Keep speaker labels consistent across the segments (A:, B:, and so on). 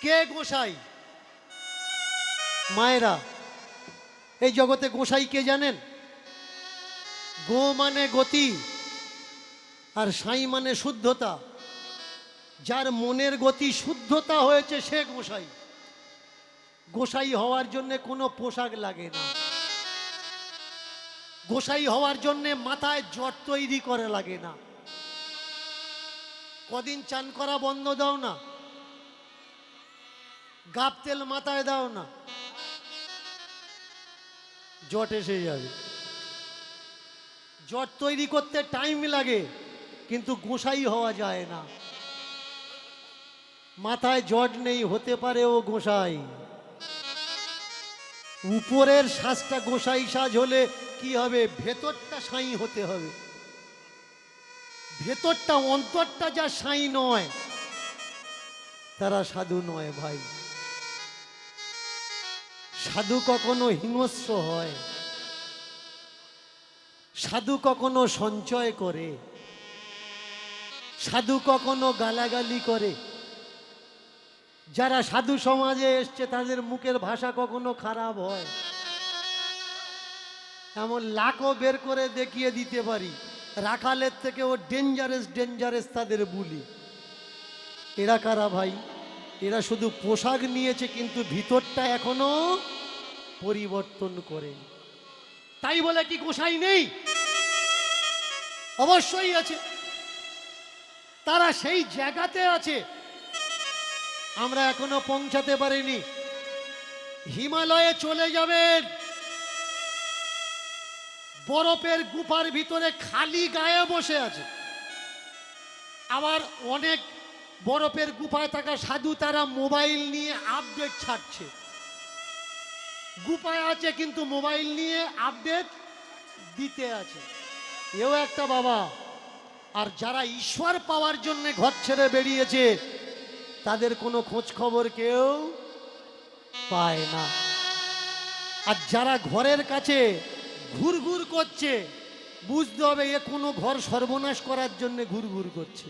A: কে গোসাই? মায়েরা, এই জগতে গোসাই কে জানেন? গো মানে গতি, আর সাই মানে শুদ্ধতা। যার মনের গতি শুদ্ধতা হয়েছে সে গোসাই। গোসাই হওয়ার জন্য কোনো পোশাক লাগে না। গোসাই হওয়ার জন্য মাথায় জট তৈরি করে লাগে না। কদিন চান করা বন্ধ দাও না, গাব তেল মাথায় দাও না, জট এসে যাবে। জট তৈরি করতে টাইম লাগে, কিন্তু গোসাই হওয়া যায় না। মাথায় জট নেই, হতে পারে ও গোসাই। উপরের সাজটা গোসাই সাজ হলে কি হবে? ভেতরটা সাই হতে হবে। ভেতরটা, অন্তরটা যা সাই নয়, তারা সাধু নয় ভাই। সাধু কখনো হিংস্র হয়, সাধু কখনো সঞ্চয় করে, সাধু কখনো গালাগালি করে। যারা সাধু সমাজে এসছে তাদের মুখের ভাষা কখনো খারাপ হয়, এমন লাখও বের করে দেখিয়ে দিতে পারি। রাখালের থেকে ও ডেঞ্জারাস তাদের বুলি। এরা কারা ভাই? এরা শুধু পোশাক নিয়েছে, কিন্তু ভিতরটা এখনো পরিবর্তন করে। তাই বলে কি গোসাই নেই? অবশ্যই আছে। তারা সেই জায়গাতে আছে, আমরা এখনো পৌঁছাতে পারিনি। হিমালয়ে চলে যাবেন, বরফের গুফার ভিতরে খালি গায়ে বসে আছে। আবার অনেক বরফের গুফায় থাকা সাধু তারা মোবাইল নিয়ে আপডেট ছাড়ছে। গুফায় আছে কিন্তু মোবাইল নিয়ে আপডেট দিতে আছে। এও একটা বাবা। আর যারা ঈশ্বর পাওয়ার জন্য ঘর ছেড়ে বেরিয়েছে, তাদের কোনো খোঁজ খবর কেউ পায় না। আর যারা ঘরের কাছে ঘুরঘুর করছে, বুঝতে হবে এ কোনো ঘর সর্বনাশ করার জন্য ঘুরঘুর করছে।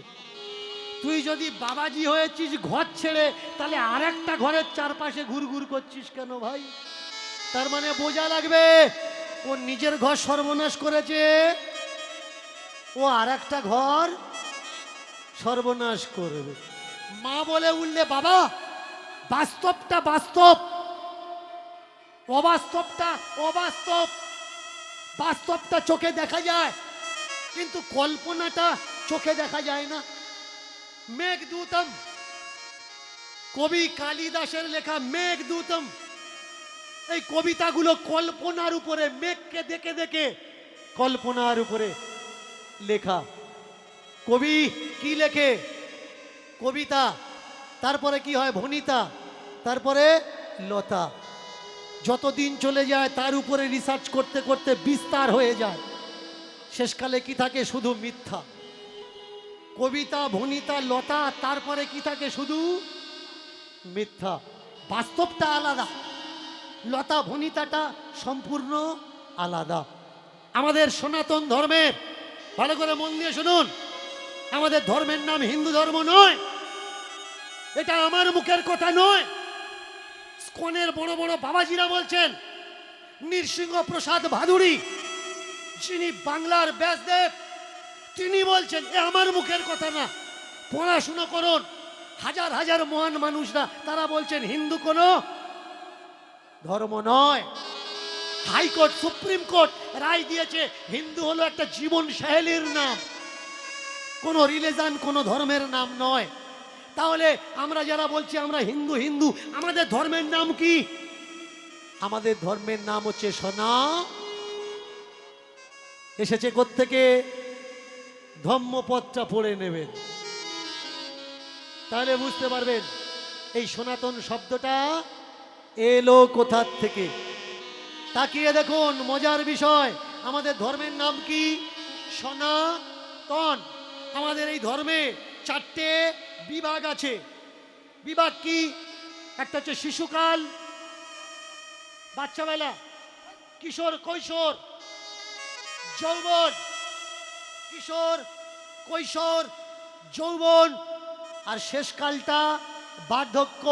A: তুই যদি বাবাজি হয়েছিস ঘর ছেড়ে, তাহলে আর একটা ঘরের চারপাশে ঘুরঘুর করছিস কেন ভাই? তার মানে বোঝা লাগবে ও নিজের ঘর সর্বনাশ করেছে, ও আর একটা ঘর সর্বনাশ করবে। মা বলে উঠলে, বাবা বাস্তবটা বাস্তব, অবাস্তবটা অবাস্তব। বাস্তবটা চোখে দেখা যায়, কিন্তু কল্পনাটা চোখে দেখা যায় না। মেঘদূতম, কবি কালিদাসের লেখা মেঘদূতম, এই কবিতাগুলো কল্পনার উপরে, মেঘকে দেখে দেখে কল্পনার উপরে লেখা। কবি কি লেখে? কবিতা, তারপরে কি হয়? ভনিতা, তারপরে লতা। যতদিন চলে যায় তার উপরে রিসার্চ করতে করতে বিস্তার হয়ে যায়। শেষকালে কি থাকে? শুধু মিথ্যা। কবিতা, ভনিতা, লতা, তারপরে কি থাকে? শুধু মিথ্যা। বাস্তবটা আলাদা, লতা ভনিতাটা সম্পূর্ণ আলাদা। আমাদের সনাতন ধর্মের, ভালো করে মন দিয়ে শুনুন, আমাদের ধর্মের নাম হিন্দু ধর্ম নয়। এটা আমার মুখের কথা নয়। স্কনের বড় বড় বাবাজিরা বলছেন। নৃসিংহ প্রসাদ ভাদুড়ী, যিনি বাংলার ব্যাসদেব, তিনি বলছেন, এ আমার মুখের কথা না। পড়াশুনো করুন, হাজার হাজার মহান মানুষরা তারা বলছেন হিন্দু কোনো ধর্ম নয়। হাইকোর্ট, সুপ্রিম কোর্ট রায় দিয়েছে হিন্দু হলো একটা জীবন শৈলীর নাম, কোনো রিলিজন, কোনো ধর্মের নাম নয়। তাহলে আমরা যারা বলছি আমরা হিন্দু হিন্দু, আমাদের ধর্মের নাম কি? আমাদের ধর্মের নাম হচ্ছে সনা। এসেছে কোত্থেকে? ধম্মপদটা পড়ে নেবেন, তাহলে বুঝতে পারবেন এই সনাতন শব্দটা এলো কোথার থেকে। তাকিয়ে দেখুন, মজার বিষয়, আমাদের ধর্মের নাম কি? সনাতন। আমাদের এই ধর্মে 4টে বিভাগ আছে। বিভাগ কি? একটা হচ্ছে শিশুকাল, বাচ্চাবেলা, কিশোর কৈশোর, যৌবন, কিশোর কৈশোর যৌবন, আর শেষকালটা বার্ধক্য।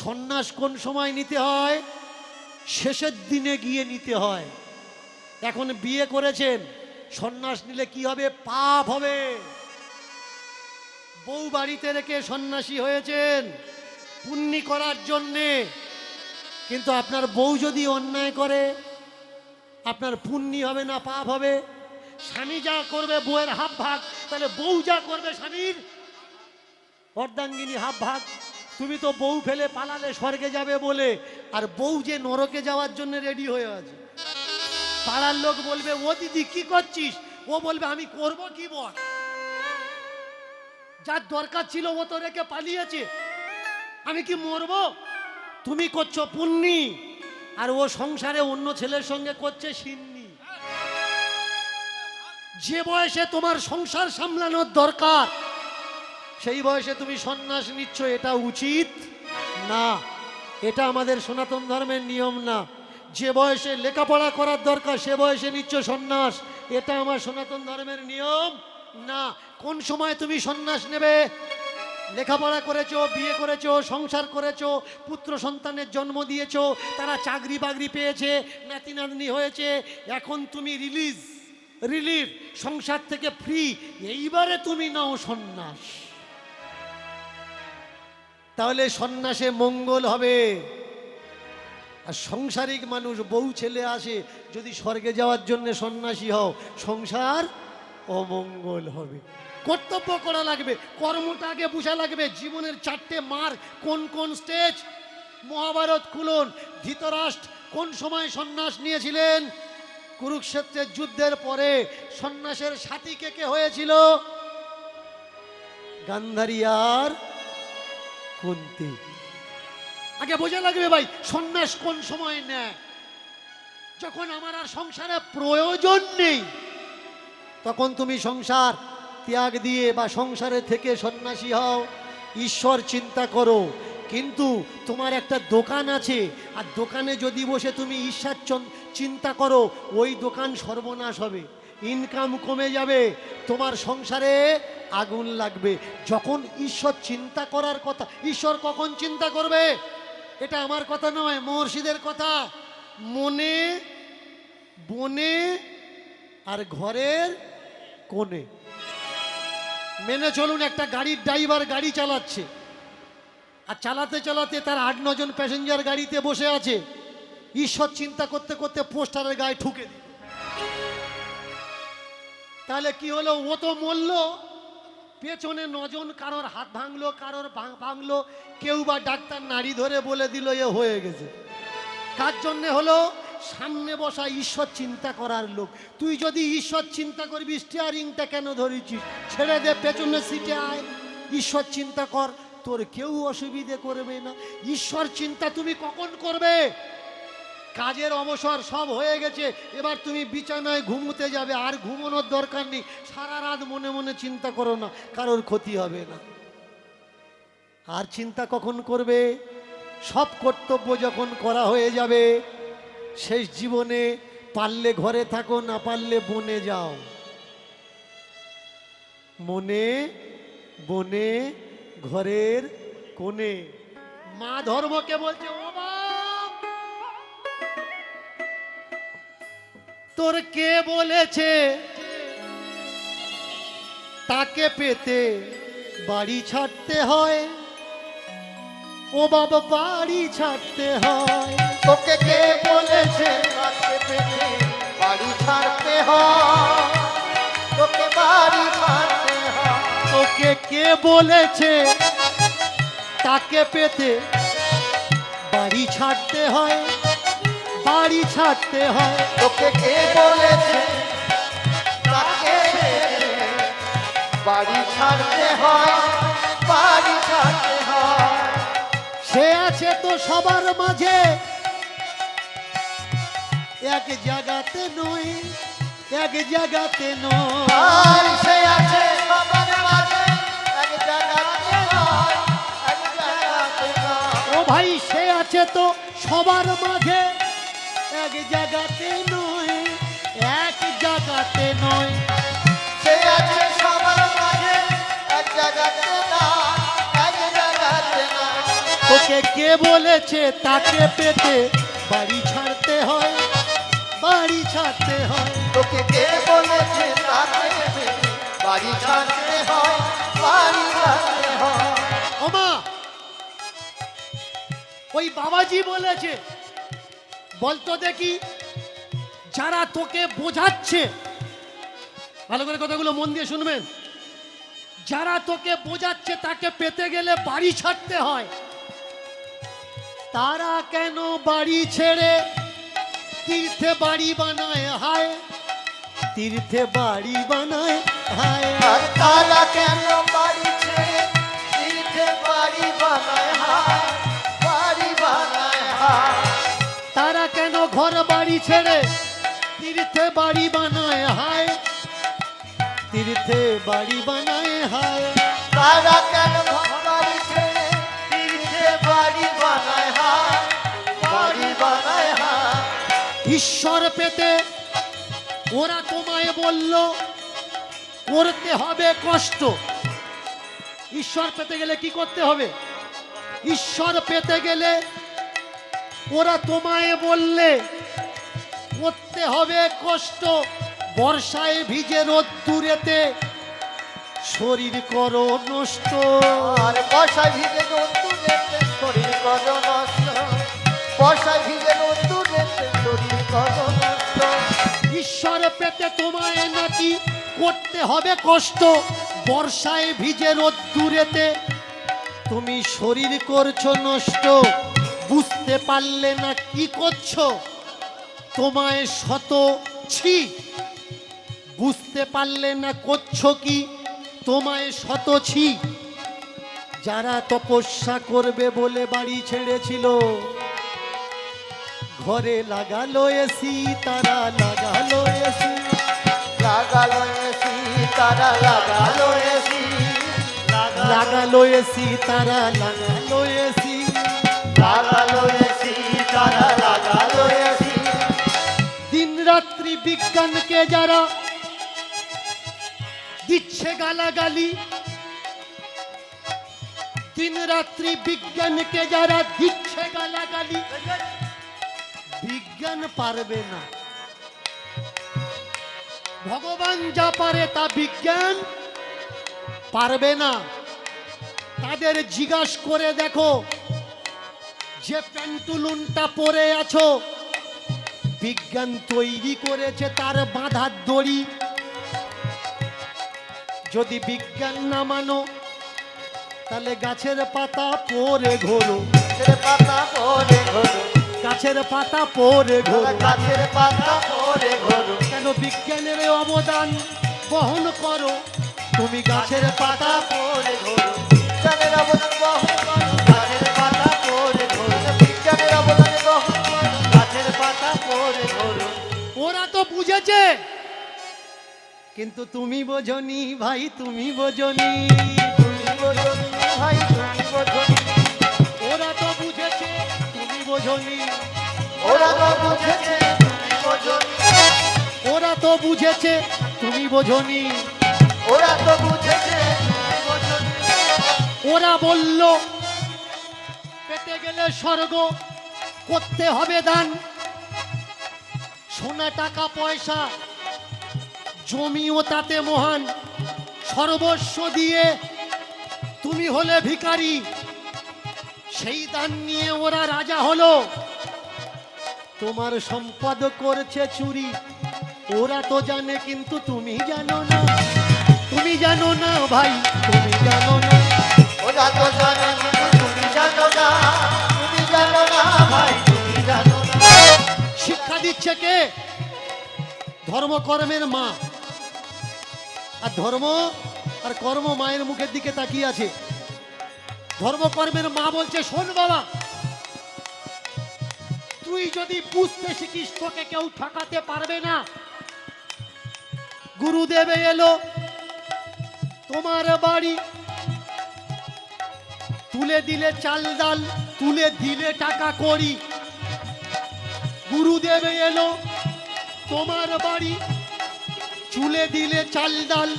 A: সন্ন্যাস কোন সময় নিতে হয়? শেষের দিনে গিয়ে নিতে হয়। এখন বিয়ে করেছেন, সন্ন্যাস নিলে কি হবে? পাপ হবে। বউ বাড়িতে রেখে সন্ন্যাসী হয়েছেন পুণ্যি করার জন্যে, কিন্তু আপনার বউ যদি অন্যায় করে, আপনার পুণ্যি হবে না পাপ হবে? স্বামী যা করবে বউয়ের হাফ ভাগ, তাহলে বউ যা করবে স্বামীর অর্ধাঙ্গিনী হাফ ভাগ। তুমি তো বউ ফেলে পালালে স্বর্গে যাবে বলে, আর বউ যে নরকে যাওয়ার জন্য রেডি হয়ে আছে। পাড়ার লোক বলবে, ও দিদি কি করছিস? ও বলবে, আমি করব কি বল? যার দরকার ছিল ও তো রেখে পালিয়েছে, আমি কি মরবো? তুমি করছো পুণ্যি, আর ও সংসারে অন্য ছেলের সঙ্গে করছে সিন্নি। যে বয়সে তোমার সংসার সামলানোর দরকার, সেই বয়সে তুমি সন্ন্যাস নিচ্ছ, এটা উচিত না। এটা আমাদের সনাতন ধর্মের নিয়ম না। যে বয়সে লেখাপড়া করার দরকার সে বয়সে নিচ্ছ সন্ন্যাস, এটা আমার সনাতন ধর্মের নিয়ম না। কোন সময় তুমি সন্ন্যাস নেবে? লেখাপড়া করেছো, বিয়ে করেছো, সংসার করেছো, পুত্র সন্তানের জন্ম দিয়েছো, তারা চাকরি বাকরি পেয়েছে, নাতি নাতনি হয়েছে, এখন তুমি রিলিফ, সংসার থেকে ফ্রি, এইবারে তুমি নাও সন্ন্যাস। তাহলে সন্ন্যাসে মঙ্গল হবে। আর সংসারিক মানুষ, বউ ছেলে আসে, যদি স্বর্গে যাওয়ার জন্য সন্ন্যাসী হও, সংসার অমঙ্গল হবে। কর্তব্য করা লাগবে, কর্মটা আগে বুঝা লাগবে। জীবনের 4টে মার কোন কোন স্টেজ? মহাভারত খুলুন। ধৃতরাষ্ট্র কোন সময় সন্ন্যাস নিয়েছিলেন? কুরুক্ষেত্রের যুদ্ধের পরে। সন্ন্যাসের সাথী কে কে হয়েছিল? গান্ধারী আর কুন্তী। আগে বোঝা লাগবে ভাই, সন্ন্যাস কোন সময় নেয়? যখন আমার আর সংসারে প্রয়োজন নেই, তখন তুমি সংসার ত্যাগ দিয়ে বা সংসারে থেকে সন্ন্যাসী হও, ঈশ্বর চিন্তা করো। কিন্তু তোমার একটা দোকান আছে, আর দোকানে যদি বসে তুমি ঈশ্বর চিন্তা করো, ওই দোকান সর্বনাশ হবে, ইনকাম কমে যাবে, তোমার সংসারে আগুন লাগবে। যখন ঈশ্বর চিন্তা করার কথা, ঈশ্বর কখন চিন্তা করবে? এটা আমার কথা নয়, মহর্ষিদের কথা। মনে, বনে আর ঘরের কোণে। মেনে চলুন, একটা গাড়ির ড্রাইভার গাড়ি চালাচ্ছে, আর চালাতে চালাতে তার 8-9 জন প্যাসেঞ্জার গাড়িতে বসে আছে। ঈশ্বর চিন্তা করতে করতে পোস্টারের গায়ে ঠুকে দিল। তাহলে কি হলো? ও তো মরল, পেছনে 9 জন, কারোর হাত ভাঙলো, কারোর ভাঙলো, কেউ বা ডাক্তার নাড়ি ধরে বলে দিল এ হয়ে গেছে। কার জন্যে হলো? সামনে বসা ঈশ্বর চিন্তা করার লোক। তুই যদি ঈশ্বর চিন্তা করবি, স্টিয়ারিংটা কেন ধরেছিস? ছেড়ে দে, পেছনের সিটে আয়, ঈশ্বর চিন্তা কর, তোর কেউ অসুবিধে করবে না। ঈশ্বর চিন্তা তুমি কখন করবে? কাজের অবসর সব হয়ে গেছে, এবার তুমি বিছানায় ঘুমোতে যাবে, আর ঘুমানোর দরকার নেই। সারা রাত মনে মনে চিন্তা করো না, কারোর ক্ষতি হবে না। আর চিন্তা কখন করবে? সব কর্তব্য যখন করা হয়ে যাবে, শেষ জীবনে পারলে ঘরে থাকো, না পারলে বনে যাও। মনে, বনে, ঘরের কোণে। মা ধর্মকে বলছে, ও বাপ, তোর কে বলেছে তাকে পেতে বাড়ি ছাড়তে হয়? ও বাবা, বাড়ি ছাড়তে হয়।
B: তোকে কে বলেছে তাকে পেতে বাড়ি ছাড়তে হয়? তোকে বাড়ি ছাড়তে হয়।
A: তোকে কে বলেছে তাকে পেতে বাড়ি ছাড়তে হয়? বাড়ি ছাড়তে হয়।
B: তোকে কে বলেছে তাকে পেতে বাড়ি ছাড়তে হয়? বাড়ি ছাড়তে হয়।
A: সে আছে তো সবার মাঝে, এক জায়গাতে নয়, এক জায়গাতে নয়।
B: সে আছে সবার মাঝে, এক জায়গাতে নয়, এক জায়গাতে নয়।
A: ও ভাই, সে আছে তো সবার মাঝে, এক জায়গাতে নয়, এক জায়গাতে নয়।
B: সে আছে সবার মাঝে, এক জায়গাতে নয়, এক জায়গাতে
A: তোকে কে বলেছে তাকে পেতে বাড়ি ছাড়তে হয়, বাড়ি ছাড়তে হয়।
B: তোকে কে বলেছে তাকে বাড়ি ছাড়তে হয়, বাড়ি ছাড়তে হয়।
A: ওমা, ওই বাবাজি বলেছে, বলতো দেখি, যারা তোকে বোঝাচ্ছে, ভালো করে কথাগুলো মন দিয়ে শুনবেন, যারা তোকে বোঝাচ্ছে তাকে পেতে গেলে বাড়ি ছাড়তে হয়, তারা কেন বাড়ি ছেড়ে তীর্থে বাড়ি বানায় হায়, তীর্থে বাড়ি বানায় হায়।
B: আর তারা কেন বাড়ি ছেড়ে তীর্থে বাড়ি বানায় হায়, বাড়ি বানায় হায়।
A: তারা কেন ঘর বাড়ি ছেড়ে তীর্থে বাড়ি বানায় হায়, তীর্থে বাড়ি বানায় হায়।
B: তারা কেন বাড়ি ছেড়ে তীর্থে বাড়ি বানায় হায়, বাড়ি বানায় হায়।
A: ঈশ্বর পেতে ওরা তোমায় বলল করতে হবে কষ্ট। ঈশ্বর পেতে গেলে কি করতে হবে? ঈশ্বর পেতে গেলে ওরা তোমায় বললে করতে হবে কষ্ট। বর্ষায় ভিজে রোদ্দুরেতে শরীর করো নষ্ট।
B: আর বর্ষায় ভিজে রোদ্দুরেতে শরীর করো নষ্ট, বর্ষায় ভিজে রোদ্দুরেতে শরীর করো নষ্ট।
A: ঈশ্বর পেতে তোমায় নাকি করতে হবে কষ্ট। বর্ষায় ভিজে রোদ্দুরেতে তুমি শরীর করছো নষ্ট। বুঝতে পারলে না কি করছো, তোমায় শত ছি। বুঝতে পারলে না করছো কি, তোমায় শত ছি। যারা তপস্যা করবে বলে বাড়ি ছেড়েছিল, ঘরে লাগালো এসি, তারা লাগালো এসি।
B: লাগালো এসি, তারা লাগালো এসি,
A: লাগালো এসি, তারা লাগালো এসি।
B: লাগালো এসি, তারা লাগালো এসি।
A: দিন রাত্রি বিজ্ঞানকে যারা দিচ্ছে গালাগালি, দিন রাত্রি বিজ্ঞানকে যারা দিচ্ছে গালাগালি, বিজ্ঞান পারবে না। ভগবান যা পারে তা বিজ্ঞান পারবে না। তাদের জিজ্ঞাস করে দেখো, যে প্যান্টুলুনটা পরে আছো বিজ্ঞান তৈরি করেছে তার বাঁধার দড়ি। যদি বিজ্ঞান না মানো তাহলে গাছের পাতা পরে ঘোরো,
B: গাছের পাতা পরে ঘোরো,
A: গাছের পাতা পরে ঘোরো।
B: গাছের পাতা পরে ঘোরো।
A: কেন বিজ্ঞানের অবদান বহন করো, তুমি গাছের পাতা
B: পরে ঘোরো, বিজ্ঞানের অবদান বহন করো। গাছের পাতা পরে ঘোরো, বিজ্ঞানের অবদান বহন করো। গাছের পাতা পরে ঘোরো।
A: ওরা তো বুঝেছে, কিন্তু তুমি বোঝনি ভাই, তুমি বোঝনি।
B: তুমি বোঝনি ভাই, তুমি বোঝনি।
A: ওরা তো বুঝেছে, তুমি বোঝনি।
B: ওরা তো বুঝেছে, তুমি বোঝনি।
A: ওরা তো বুঝেছে, তুমি বোঝনি।
B: ওরা তো বুঝেছে, তুমি বোঝনি।
A: ওরা বলল পেতে গেলে স্বর্গ করতে হবে দান। সোনা টাকা পয়সা জমিও তাতে মহান, সর্বস্ব দিয়ে তুমি হলে ভিখারি। সেই দান নিয়ে ওরা রাজা হলো, তোমার সম্পদ করছে চুরি। ওরা তো জানে কিন্তু তুমি জানো না, তুমি জানো না ভাই, তুমি জানো না।
B: ওরা তো জানে কিন্তু তুমি জানো না, তুমি জানো না ভাই, তুমি জানো না।
A: শিক্ষা দিচ্ছে কে? ধর্মকর্মের মা। আর ধর্ম আর কর্ম মায়ের মুখের দিকে তাকিয়ে আছে। ধর্মকর্মের মা বলছে, শোন বাবা, তুই যদি বুঝতে শিখিস তোকে কেউ ঠকাতে পারবে না। গুরুদেব এলো তোমার বাড়ি, তুলে দিলে চাল ডাল, তুলে দিলে টাকা করি। গুরুদেব এলো তোমার বাড়ি, চুলে দিলে চাল ডাল,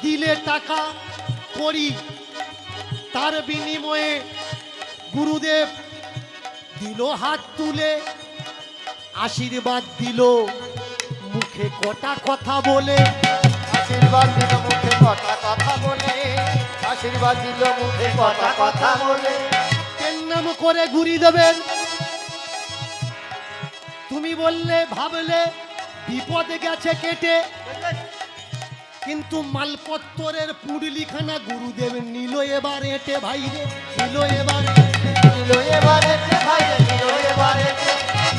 A: দিলে টাকা করি। তার বিনিময়ে গুরুদেব দিল হাত তুলে, আশীর্বাদ দিল মুখে কটা কথা বলে।
B: আশীর্বাদ দিল মুখে কথা কথা বলে, আশীর্বাদ দিল মুখে কথা কথা বলে।
A: এর নাম করে গুরুদেবের তুমি বললে ভাবলে বিপদ গেছে কেটে, কিন্তু মালপত্তরের পুডলিখানা গুরুদেব নিল এবার এটে ভাইরে, নিল এবার
B: দিল এবারে যে ভাইরে, দিল এবারে যে,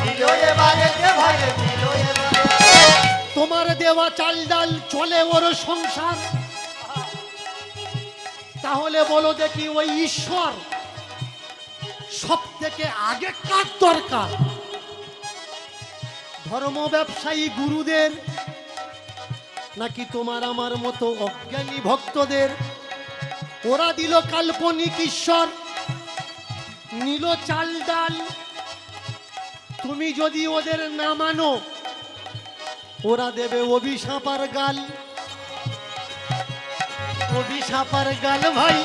B: দিল এবারে যে ভাইরে, দিল এবারে।
A: তোমার দেওয়া চাল ডাল চলে ওর সংসার, তাহলে বলো দেখি ওই ঈশ্বর সব থেকে আগে কার দরকার? ধর্ম ব্যবসায়ী গুরুদের নাকি তোমার আমার মতো অজ্ঞানী ভক্তদের? ওরা দিল কাল্পনিক ঈশ্বর, নিল চাল ডাল। তুমি যদি ওদের না মানো, ওরা দেবে অভিশাপার গাল। অভিশাপার গাল ভাই,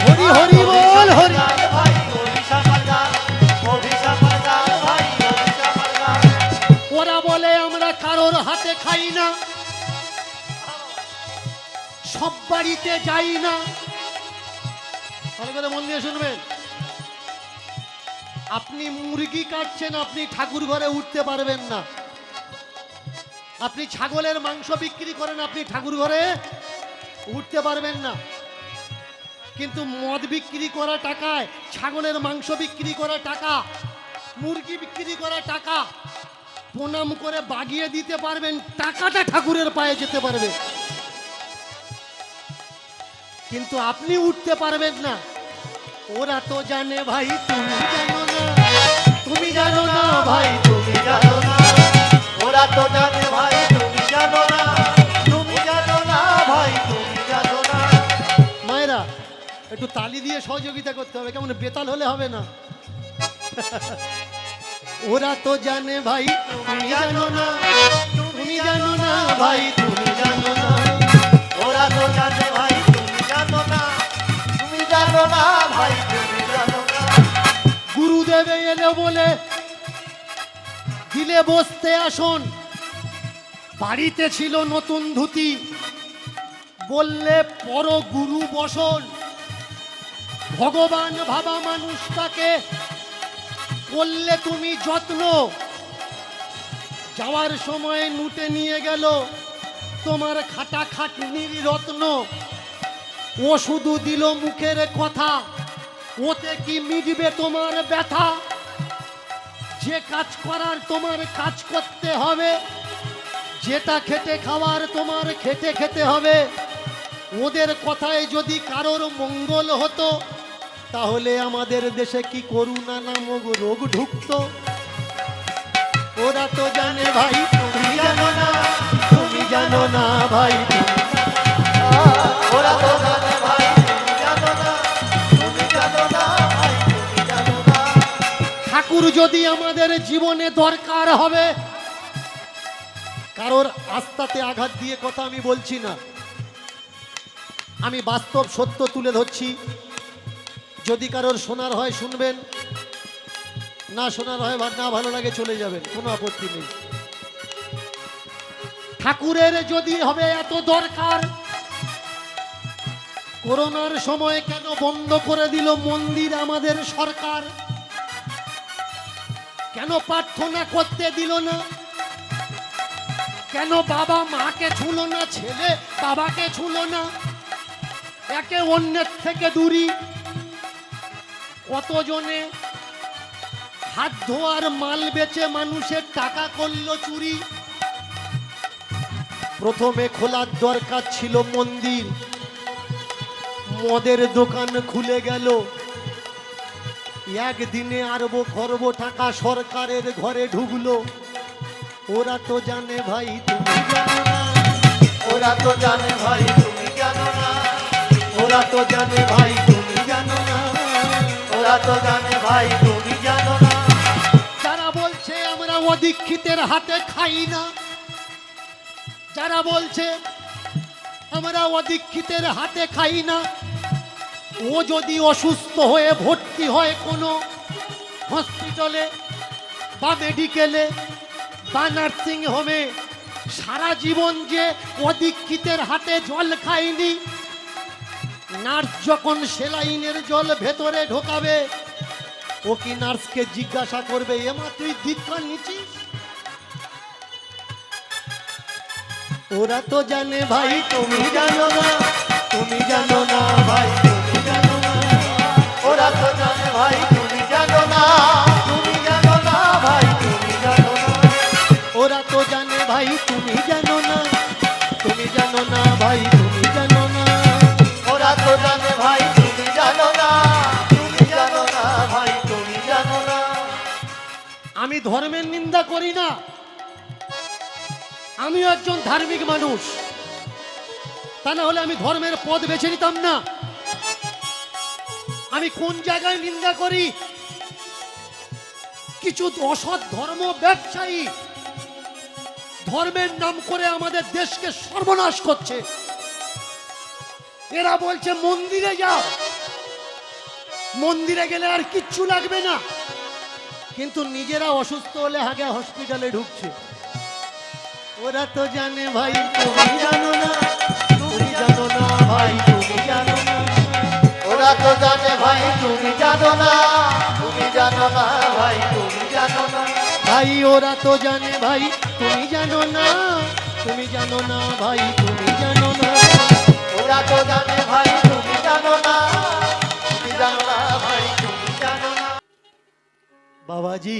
A: হরি হরি বল হরি।
B: গাল ভাই, অভিশাপার গাল, অভিশাপার গাল ভাই, অভিশাপার গাল।
A: ওরা বলে আমরা কারোর হাতে খাই না, সব বাড়িতে যাই না। ভালো করে মন দিয়ে শুনবেন, আপনি মুরগি কাটছেন, আপনি ঠাকুর ঘরে উঠতে পারবেন না। আপনি ছাগলের মাংস বিক্রি করেন, আপনি ঠাকুর ঘরে উঠতে পারবেন না। কিন্তু মদ বিক্রি করা টাকায়, ছাগলের মাংস বিক্রি করা টাকা, মুরগি বিক্রি করা টাকা প্রণাম করে বাগিয়ে দিতে পারবেন, টাকাটা ঠাকুরের পায়ে যেতে পারবে, কিন্তু আপনি উঠতে পারবেন না। ওরা তো জানে ভাই, তুমি জানো না, তুমি জানো না ভাই,
B: তুমি জানো না, ওরা তো জানে ভাই, তুমি জানো না, তুমি জানো না ভাই, তুমি জানো না।
A: মায়েরা একটু তালি দিয়ে সহযোগিতা করতে হবে, কেমন বেতাল হলে হবে না। ওরা তো জানে ভাই, তুমি জানো না, তুমি জানো না ভাই, তুমি জানো না।
B: ওরা তো জানে ভাই, তুমি জানো না, তুমি জানো না ভাই, তুমি জানো না।
A: গুরুদেবে এলে বলে দিলে বসতে আসুন, বাড়িতে ছিল নতুন ধুতি, বললে পর গুরু বসন। ভগবান ভাবা মানুষটাকে করলে তুমি যত্ন, যাওয়ার সময় নুটে নিয়ে গেল তোমার খাটা খাটনির রত্ন। ও শুধু দিল মুখের কথা, ওতে কি মিটবে তোমার ব্যথা? যে কাজ করার তোমার কাজ করতে হবে, যেটা খেটে খাওয়ার তোমার খেটে খেতে হবে। ওদের কথায় যদি কারোর মঙ্গল হতো, তাহলে আমাদের দেশে কি করুণা নামক রোগ ঢুকতো। ওরা তো জানে ভাই, তুমি জানো না, তুমি জানো না ভাই, তুমি
B: ওরা তো জানে ভাই, তুমি জানো না, তুমি জানো না ভাই, তুমি জানো না।
A: ঠাকুর যদি আমাদের জীবনে দরকার হবে, কারোর আস্থাতে আঘাত দিয়ে কথা আমি বলছি না, আমি বাস্তব সত্য তুলে ধরছি। যদি কারোর শোনার হয় শুনবেন, না শোনার হয় বা না ভালো লাগে চলে যাবেন, কোনো আপত্তি নেই। ঠাকুরের যদি হবে এত দরকার, করোনার সময় কেন বন্ধ করে দিল মন্দির আমাদের সরকার? কেন প্রার্থনা করতে দিল না? কেন বাবা মাকে ছুলো না, ছেলে বাবাকে ছুলো না? একে অন্যের থেকে দূরি। কতজনে হাত ধোয়ার মাল বেচে মানুষের টাকা করলো চুরি। প্রথমে খোলার দরকার ছিল মন্দির, মদের দোকান খুলে গেল। একদিনে আরব খরব টাকা সরকারের ঘরে ঢুকলো। ওরা তো জানে ভাই, তুমি জানো না,
B: ওরা তো জানে ভাই, তুমি জানো না,
A: ওরা তো জানে ভাই, তুমি জানো না।
B: ওরা তো জানে ভাই, তুমি জানো না।
A: যারা বলছে আমরা অদীক্ষিতের হাতে খাই না, যারা বলছে আমরা অদীক্ষিতের হাতে খাই না, ও যদি অসুস্থ হয়ে ভর্তি হয় কোনো হসপিটালে বা মেডিকেলে বা নার্সিং হোমে, সারা জীবন যে অদীক্ষিতের হাতে জল খায়নি, নার্স যখন সেলাইনের জল ভেতরে ঢোকাবে, ও কি নার্সকে জিজ্ঞাসা করবে, এমা তুই দীক্ষা নিচ্ছিস? ওরা তো জানে ভাই তুমি জানো না, তুমি জানো না ভাই তুমি জানো না।
B: ওরা তো জানে ভাই তুমি জানো না, তুমি জানো না ভাই তুমি জানো না।
A: ওরা তো জানে ভাই তুমি জানো না, তুমি জানো না ভাই তুমি জানো না।
B: ওরা তো জানে ভাই তুমি জানো না, তুমি জানো না ভাই তুমি জানো না।
A: আমি ধর্মের নিন্দা করি না, আমিও একজন ধার্মিক মানুষ, তা না হলে আমি ধর্মের পথ বেছে নিতাম না। আমি কোন জায়গায় নিন্দা করি? কিছু অসৎ ধর্ম ব্যবসায়ী ধর্মের নাম করে আমাদের দেশকে সর্বনাশ করছে। এরা বলছে মন্দিরে যাও, মন্দিরে গেলে আর কিচ্ছু লাগবে না, কিন্তু নিজেরা অসুস্থ হলে আগে হসপিটালে ঢুকছে। ওরা তো জানে ভাই তুমি জানো না, তুমি জানো না ভাই তুমি জানো না।
B: ওরা তো জানে ভাই তুমি জানো না, তুমি জানো না ভাই তুমি জানো না।
A: ভাই ওরা তো জানে ভাই তুমি জানো না, তুমি জানো না ভাই তুমি জানো না।
B: ওরা তো জানে ভাই তুমি জানো না, তুমি জানো না ভাই তুমি জানো না।
A: বাবাজি,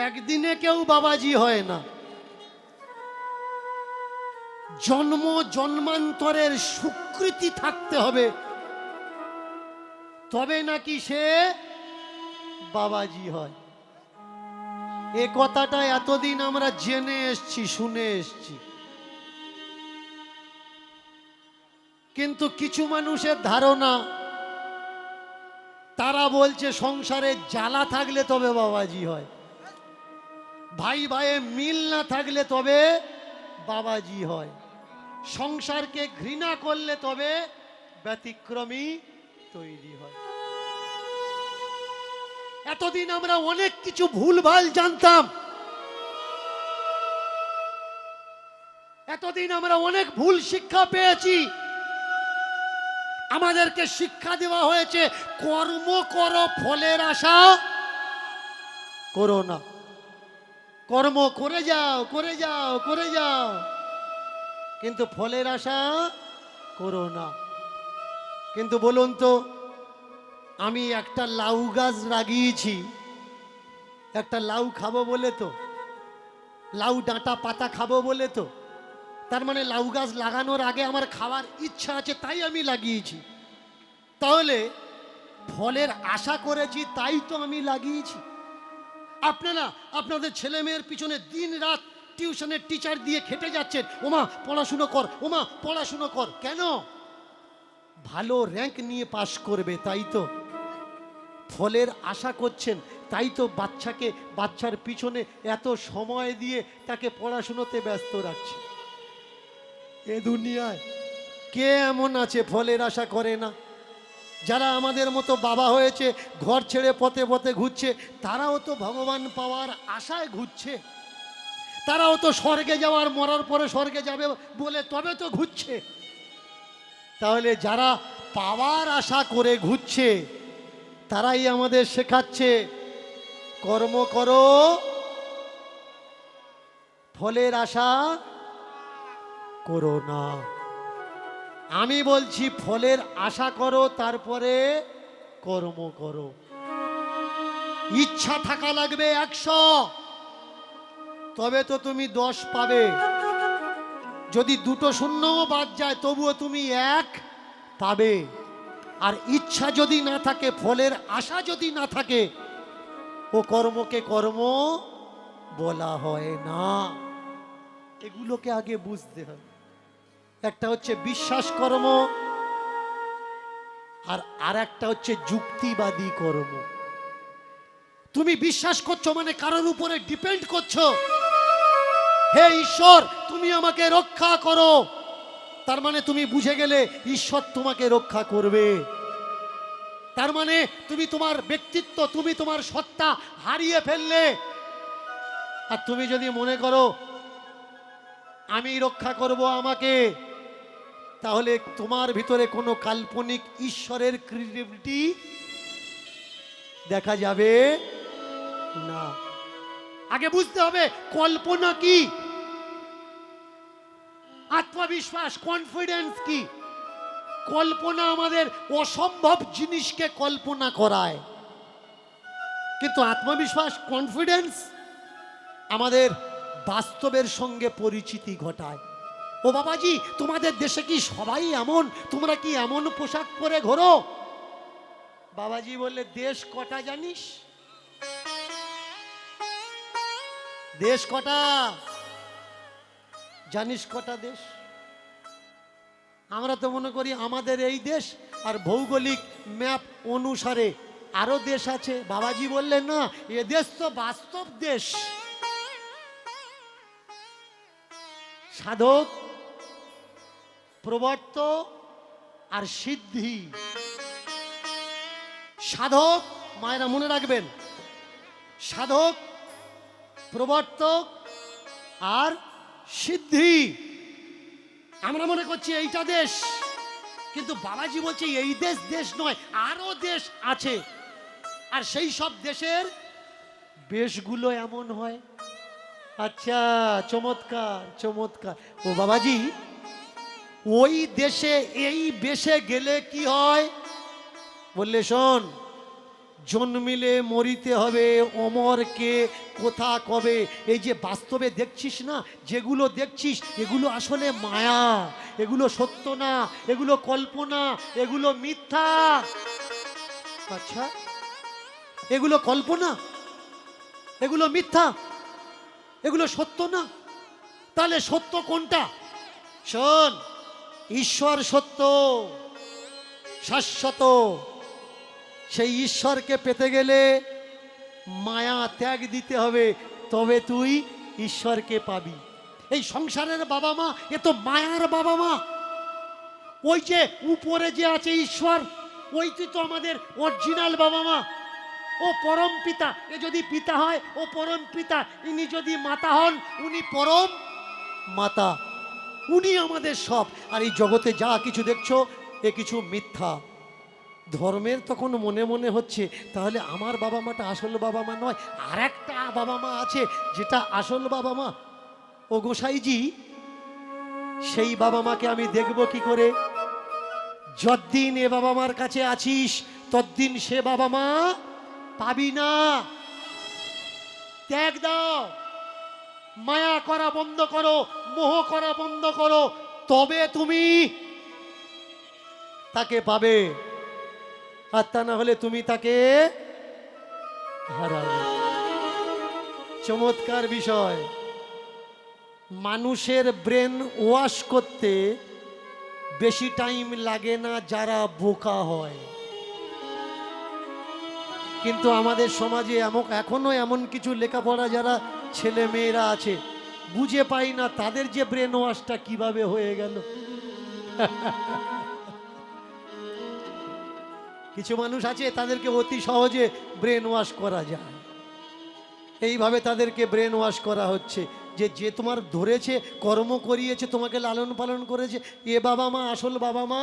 A: একদিনে কেউ বাবাজি হয় না, জন্ম জন্মান্তরের স্বীকৃতি থাকতে হবে, তবে নাকি সে বাবাজি হয়। এ কথাটা এতদিন আমরা জেনে এসছি, শুনে এসছি, কিন্তু কিছু মানুষের ধারণা, তারা বলছে সংসারে জ্বালা থাকলে তবে বাবাজি হয়, ভাই ভাইয়ে মিল না থাকলে তবে বাবাজি হয়, সংসারকে ঘৃণা করলে তবে ব্যতিক্রমী তৈরি হয়। এতদিন আমরা অনেক কিছু ভুলভাল জানতাম, এতদিন আমরা অনেক ভুল শিক্ষা পেয়েছি। আমাদেরকে শিক্ষা দেওয়া হয়েছে কর্ম করো, ফলের আশা করো না, কর্ম করে যাও করে যাও করে যাও, কিন্তু ফলের আশা করো না। কিন্তু বলুন তো, আমি একটা লাউ গাছ লাগিয়েছি, একটা লাউ খাবো বলে তো, লাউ ডাঁটা পাতা খাবো বলে তো, তার মানে লাউ গাছ লাগানোর আগে আমার খাওয়ার ইচ্ছা আছে তাই আমি লাগিয়েছি। তাহলে ফলের আশা করেছি তাই তো আমি লাগিয়েছি। আপনারা আপনাদের ছেলে মেয়ের পিছনে দিন রাত টিউশনের টিচার দিয়ে খেটে যাচ্ছেন, ওমা পড়াশুনো কর, ওমা পড়াশুনো কর, কেন? ভালো র্যাঙ্ক নিয়ে পাশ করবে, তাই তো। ফলের আশা করছেন, তাই তো বাচ্চার পিছনে এত সময় দিয়ে তাকে পড়াশুনোতে ব্যস্ত রাখছে। এ দুনিয়ায় কে এমন আছে ফলের আশা করে না? যারা আমাদের মতো বাবা হয়েছে, ঘর ছেড়ে পথে পথে ঘুরছে, তারাও তো ভগবান পাওয়ার আশায় ঘুরছে, তারাও তো স্বর্গে যাওয়ার, মরার পরে স্বর্গে যাবে বলে তবে তো ঘুরছে। তাহলে যারা পাওয়ার আশা করে ঘুরছে, তারাই আমাদের শেখাচ্ছে কর্ম করো, ফলের আশা করো না। আমি বলছি ফলের আশা করো, তারপরে কর্ম করো। ইচ্ছা থাকা লাগবে 100, তবে তো তুমি 10 পাবে। যদি 2টো শূন্যও বাদ যায় তবুও তুমি 1 পাবে। আর ইচ্ছা যদি না থাকে, ফলের আশা যদি না থাকে, ও কর্মকে কর্ম বলা হয় না। এগুলোকে আগে বুঝতে হবে। একটা হচ্ছে বিশ্বাস কর্ম, আর একটা হচ্ছে যুক্তিবাদী কর্ম। তুমি বিশ্বাস করছো মানে কারোর উপরে ডিপেন্ড করছো, হে ঈশ্বর তুমি আমাকে রক্ষা করো, তার মানে তুমি বুঝে গেলে ঈশ্বর তোমাকে রক্ষা করবে। তার মানে তুমি তোমার ব্যক্তিত্ব, তুমি তোমার সত্তা হারিয়ে ফেললে। আর তুমি যদি মনে করো আমি রক্ষা করব আমাকে, তাহলে তোমার ভিতরে কোনো কাল্পনিক ঈশ্বরের ক্রিয়েটিভিটি দেখা যাবে না। আগে বুঝতে হবে কল্পনা কি, আত্মবিশ্বাস কনফিডেন্স কি। কল্পনা আমাদের অসম্ভব জিনিসকে কল্পনা করায়, কিন্তু আত্মবিশ্বাস কনফিডেন্স আমাদের বাস্তবের সঙ্গে পরিচিতি ঘটায়। ও বাবাজি, তোমাদের দেশে কি সবাই এমন? তোমরা কি এমন পোশাক পরে ঘোরো? বাবাজি বললে, দেশ কটা জানিস? দেশ কটা জানিস? কটা দেশ? আমরা তো মনে করি আমাদের এই দেশ, আর ভৌগোলিক ম্যাপ অনুসারে আরো দেশ আছে। বাবাজি বললেন, না, এ দেশ তো বাস্তব দেশ। সাধক, প্রবর্তক আর সিদ্ধি। সাধক, মায়েরা মনে রাখবেন, সাধক, প্রবর্তক আর সিদ্ধি। আমরা মনে করছি এইটা দেশ, কিন্তু বাবাজি বলছে এই দেশ দেশ নয়, আরো দেশ আছে। আর সেই সব দেশের বেশগুলো এমন হয়। আচ্ছা, চমৎকার চমৎকার। ও বাবাজি, ওই দেশে এই বেশে গেলে কি হয়? বললে, শোন, জন্মিলে মরিতে হবে, অমরকে কোথা কবে। এই যে বাস্তবে দেখছিস না, যেগুলো দেখছিস এগুলো আসলে মায়া, এগুলো সত্য না, এগুলো কল্পনা, এগুলো মিথ্যা। আচ্ছা, এগুলো কল্পনা, এগুলো মিথ্যা, এগুলো সত্য না। তাহলে সত্য কোনটা? শোন, ঈশ্বর সত্য, শাশ্বত। সেই ঈশ্বরকে পেতে গেলে মায়া ত্যাগ দিতে হবে, তবে তুই ঈশ্বরকে পাবি। এই সংসারের বাবা মা, এ তো মায়ার বাবা মা। ওই যে উপরে যে আছে ঈশ্বর, ওইটি তো আমাদের অরিজিনাল বাবা মা। ও পরম পিতা, এ যদি পিতা হয় ও পরম পিতা, ইনি যদি মাতা হন উনি পরম মাতা। উনি আমাদের সব। আর এই জগতে যা কিছু দেখছো এ কিছু মিথ্যা। ধর্মের তখন মনে মনে হচ্ছে, তাহলে আমার বাবা মাটা আসল বাবা মা নয়, আর একটা বাবা মা আছে যেটা আসল বাবা মা। ও গোসাইজি, সেই বাবা মাকে আমি দেখব কি করে? যতদিন এ বাবা মার কাছে আছিস ততদিন সে বাবা মা পাবি না। ত্যাগ দাও, মায়া করা বন্ধ করো, মোহ করা বন্ধ করো, তবে তুমি তাকে পাবে। আর তা না হলে তুমি তাকে হারাবে। চমৎকার বিষয়। মানুষের ব্রেন ওয়াশ করতে বেশি টাইম লাগে না যারা বোকা হয়। কিন্তু আমাদের সমাজে এখনো এমন কিছু লেখাপড়া যারা ছেলে মেয়েরা আছে, বুঝে পাই না তাদের যে ব্রেন ওয়াশটা কিভাবে হয়ে গেল। কিছু মানুষ আছে তাদেরকে অতি সহজে ব্রেন ওয়াশ করা যায়। এইভাবে তাদেরকে ব্রেন ওয়াশ করা হচ্ছে যে যে তোমার ধরেছে, কর্ম করিয়েছে, তোমাকে লালন পালন করেছে, এ বাবা মা আসল বাবা মা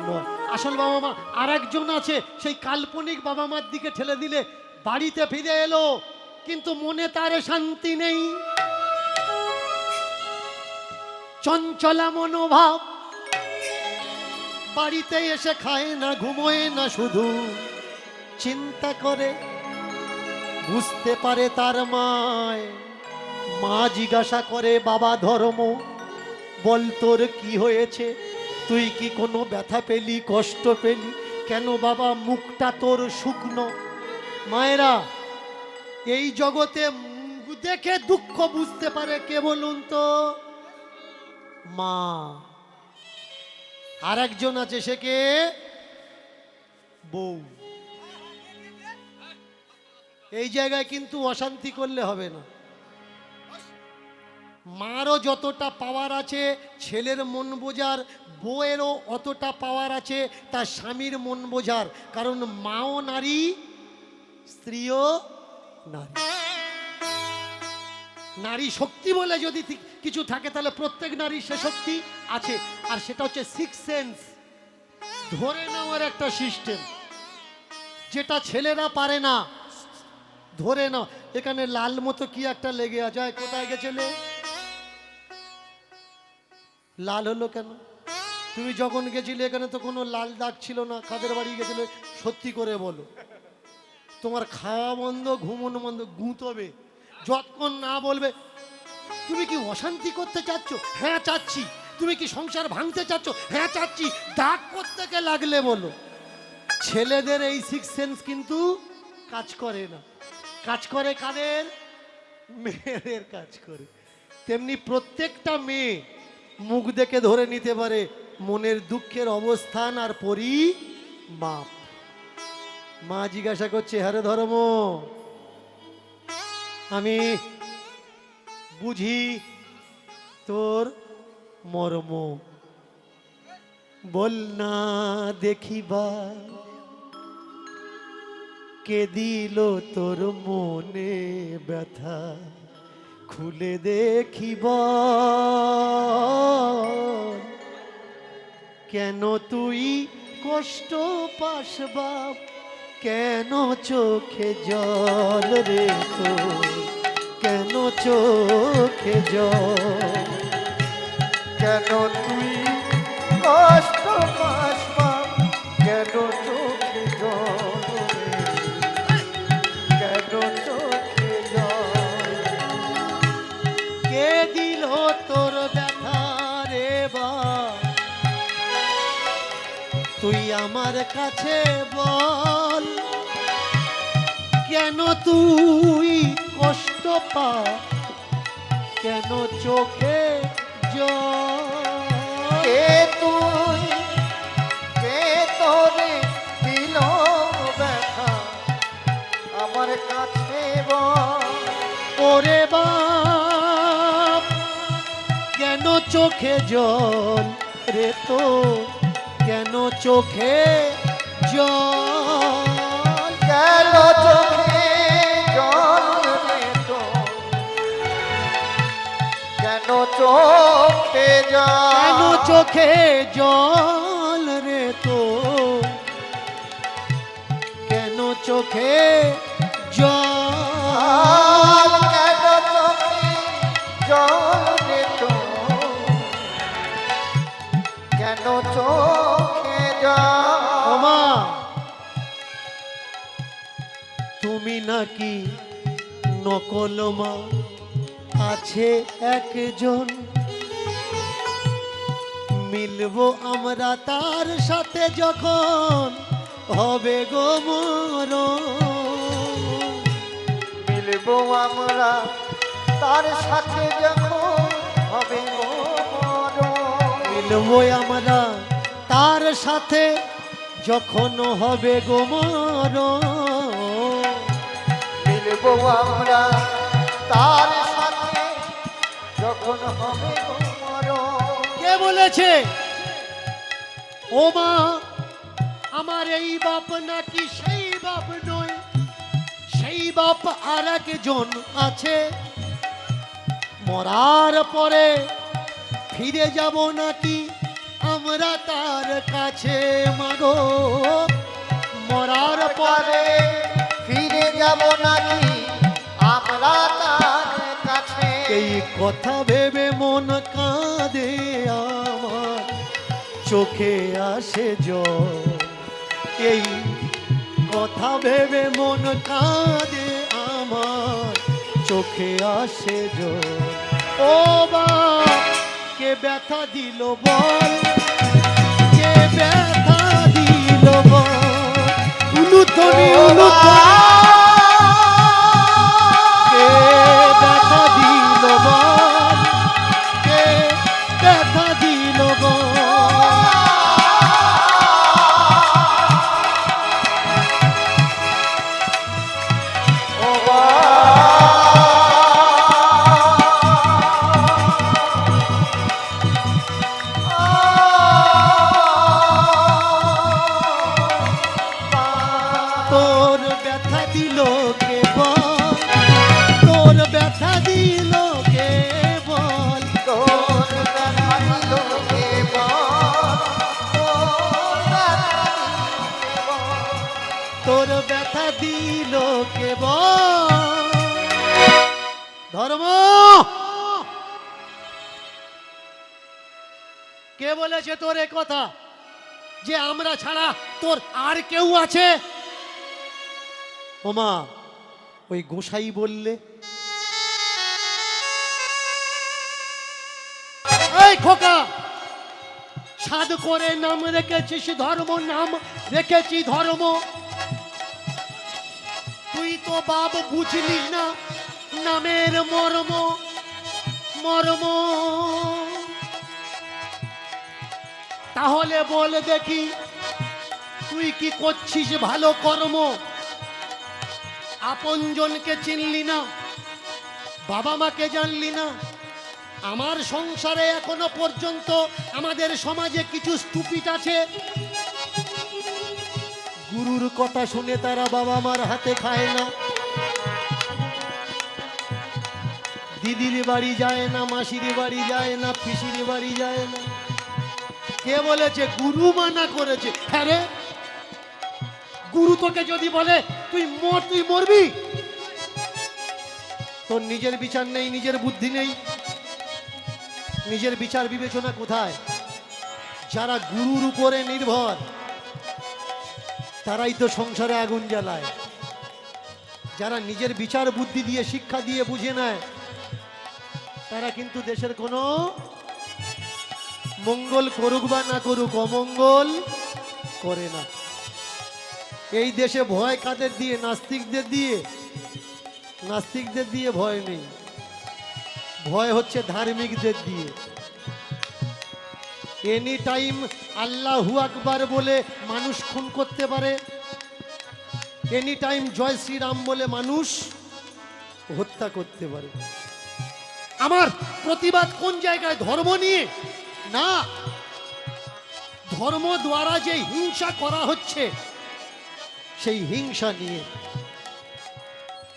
A: নয়। আসল বাবা মা আর একজন আছে। সেই কাল্পনিক বাবা মার দিকে ঠেলে দিলে বাড়িতে ফিরে এলো, কিন্তু মনে তার শান্তি নেই, চঞ্চলা মনোভাব। বাড়িতে এসে খায় না, ঘুমোয় না, শুধু চিন্তা করে। বুঝতে পারে তার মায়, মা জিজ্ঞাসা করে, বাবা ধর্ম বল তোর কি হয়েছে? তুই কি কোনো ব্যথা পেলি, কষ্ট পেলি? কেন বাবা মুখটা তোর শুকনো? মায়েরা, এই জগতে মুখ দেখে দুঃখ বুঝতে পারে কে বলুন তো? মা। আর একজন আছে, সে কে? বউ। এই জায়গায় কিন্তু অশান্তি করলে হবে না। মারও যতটা পাওয়ার আছে ছেলের মন বোঝার, বউয়েরও অতটা পাওয়ার আছে তার স্বামীর মন বোঝার। কারণ মাও নারী, স্ত্রীও নারী। নারী শক্তি বলে যদি কিছু থাকে তাহলে প্রত্যেক নারীর সে শক্তি আছে। আর সেটা হচ্ছে সিক্স সেন্স, ধরে নেওয়ার একটা সিস্টেম, যেটা ছেলেরা পারে না। ধরে নাও, এখানে লাল মতো কি একটা লেগে আছে, কোথায় গেছিলে? লাল হলো কেন? তুমি যখন গেছিলে এখানে তো কোনো লাল দাগ ছিল না, কাদের বাড়ি গেছিলে? সত্যি করে বলো। তোমার খাওয়া বন্ধ, ঘুমোনো বন্ধ, গুঁতবে যতক্ষণ না বলবে। তুমি কি অশান্তি করতে চাচ্ছ? হ্যাঁ চাচ্ছি। তুমি কি সংসার ভাঙতে চাচ্ছ? হ্যাঁ চাচ্ছি। দাগ করতে কে লাগলে বলো। ছেলেদের এই সিক্স সেন্স কিন্তু কাজ করে না। কাজ করে কাদের? মেয়েদের কাজ করে। তেমনি প্রত্যেকটা মেয়ে মুখ দেখে ধরে নিতে পারে মনের দুঃখের অবস্থান আর পরিমাপ। মা জিজ্ঞাসা করছে, হ্যারে ধর্ম, আমি বুঝি তোর মর্ম, বল না দেখিবা কে দিল তোর মনে ব্যথা, খুলে দেখিব কেন তুই কষ্ট পাস বাপ, কেন চোখে জল রে তোর, কেন চোখে জল,
B: কেন তুই কষ্ট পাস বাপ, কেন চোখে জল রে, কেন চোখে জল,
A: কে দিল তোর ব্যথা রে বাপ, তুই আমার কাছে বল, কেন তুই কষ্ট পা, কেন চোখে জল,
B: কে তুই, কে তোরে দিল ব্যথা আমার কাছে বল,
A: ওরে বাপ কেন চোখে জল রে তো, কেন চোখে জল,
B: কেন চোখে জল রে তোর, কেন চোখে
A: কেন
B: জল,
A: চোখে জল রে তো, কেন চোখে জল,
B: কেন চোখে জল রে তোর, কেন চোখে জল,
A: ওমা তুমি নাকি নকল মা, আছে একজন মিলবো আমরা তার সাথে যখন হবে গো মরণ,
B: মিলবো আমরা তার সাথে যখন হবে গো মরণ,
A: মিলবো আমরা তার সাথে যখন হবে গো মরণ,
B: মিলবো আমরা তার সাথে যখন হবে গো মরণ,
A: কে বলেছে? ও মা আমার এই বাপ নাকি সেই বাপ নয়, সেই বাপ আর একজন আছে, মরার পরে ফিরে যাব নাকি আমরা তার কাছে মাগো, মরার পরে
B: ফিরে যাব নাকি আমরা তার কাছে,
A: এই কথা ভেবে মন কাঁদে আমার, চোখে আসে জল, এই কথা ভেবে মন কাঁদে আমার, চোখে আসে জল, ও বাপ কে ব্যথা দিল বল, কে ব্যথা দিল বল, উলুধ্বনি উলুধ্বনি, কে ব্যথা দিল বল, কে ব্যথা দিল বল,
B: ও
A: ব্যথা দিল কে বল, তোর ব্যথা দিল কে বল,
B: তোর ব্যথা দিল কে বল, তোর ব্যথা দিল কে বল।
A: তোর ব্যথা দিল কে বল। ধর্ম, কে বলেছে তোর এ কথা যে আমরা ছাড়া তোর আর কেউ আছে? ওমা, ওই গোসাই বললে। এই খোকা, সাধ করে নাম রেখেছিস ধর্ম, নাম রেখেছি ধর্ম, তুই তো বাপ বুঝলি না নামের মর্ম, মর্ম। তাহলে বল দেখি তুই কি করছিস ভালো কর্ম? আপনজনকে চিনলি না, বাবা মাকে জানলি না। আমার সংসারে এখনো পর্যন্ত আমাদের সমাজে কিছু স্টুপিট আছে, গুরুর কথা শুনে তারা বাবা মার হাতে খায় না, দিদির বাড়ি যায় না, মাসির বাড়ি যায় না, পিসির বাড়ি যায় না। কে বলেছে? গুরু মানা করেছে। হ্যাঁ রে, গুরু তোকে যদি বলে তুই মর, তুই মরবি। তোর নিজের বিচার নেই, নিজের বুদ্ধি নেই, নিজের বিচার বিবেচনা কোথায়? যারা গুরুর উপরে নির্ভর তারাই তো সংসারে আগুন জ্বালায়। যারা নিজের বিচার বুদ্ধি দিয়ে, শিক্ষা দিয়ে বুঝে নেয়, তারা কিন্তু দেশের কোনো মঙ্গল করুক বা না করুক, অমঙ্গল করে না। এই দেশে ভয় কাদের দিয়ে? নাস্তিকদের দিয়ে। নাস্তিকদের দিয়ে ভয় নেই, ভয় হচ্ছে ধার্মিকদের দিয়ে। এনি টাইম আল্লাহু আকবার বলে মানুষ খুন করতে পারে, এনি টাইম জয় শ্রীরাম বলে মানুষ হত্যা করতে পারে। আমার প্রতিবাদ কোন জায়গায়? ধর্ম নিয়ে না, ধর্ম দ্বারা যে হিংসা করা হচ্ছে সেই হিংসা নিয়ে।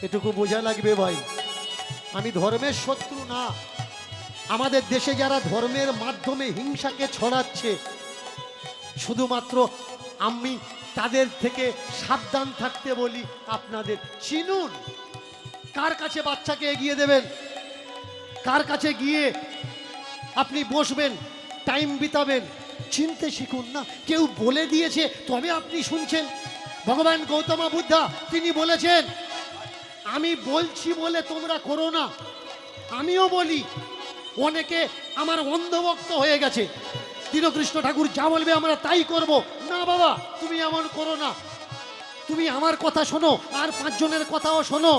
A: এটুকু বোঝা লাগবে ভাই, আমি ধর্মের শত্রু না। আমাদের দেশে যারা ধর্মের মাধ্যমে হিংসাকে ছড়াচ্ছে, শুধুমাত্র আমি তাদের থেকে সাবধান থাকতে বলি। আপনাদের চিনুন, কার কাছে বাচ্চাকে এগিয়ে দেবেন, কার কাছে গিয়ে আপনি বসবেন, টাইম বিতাবেন, চিনতে শিখুন না। কেউ বলে দিয়েছে তবে আপনি শুনছেন। ভগবান গৌতম বুদ্ধা তিনি বলেছেন, আমি বলছি বলে তোমরা করো না। আমিও বলি, অনেকে আমার অন্ধভক্ত হয়ে গেছে। দীনকৃষ্ণ ঠাকুর যা বলবে আমরা তাই করব। না বাবা, তুমি এমন করো না, তুমি আমার কথা শোনো, আর পাঁচজনের কথাও শোনো।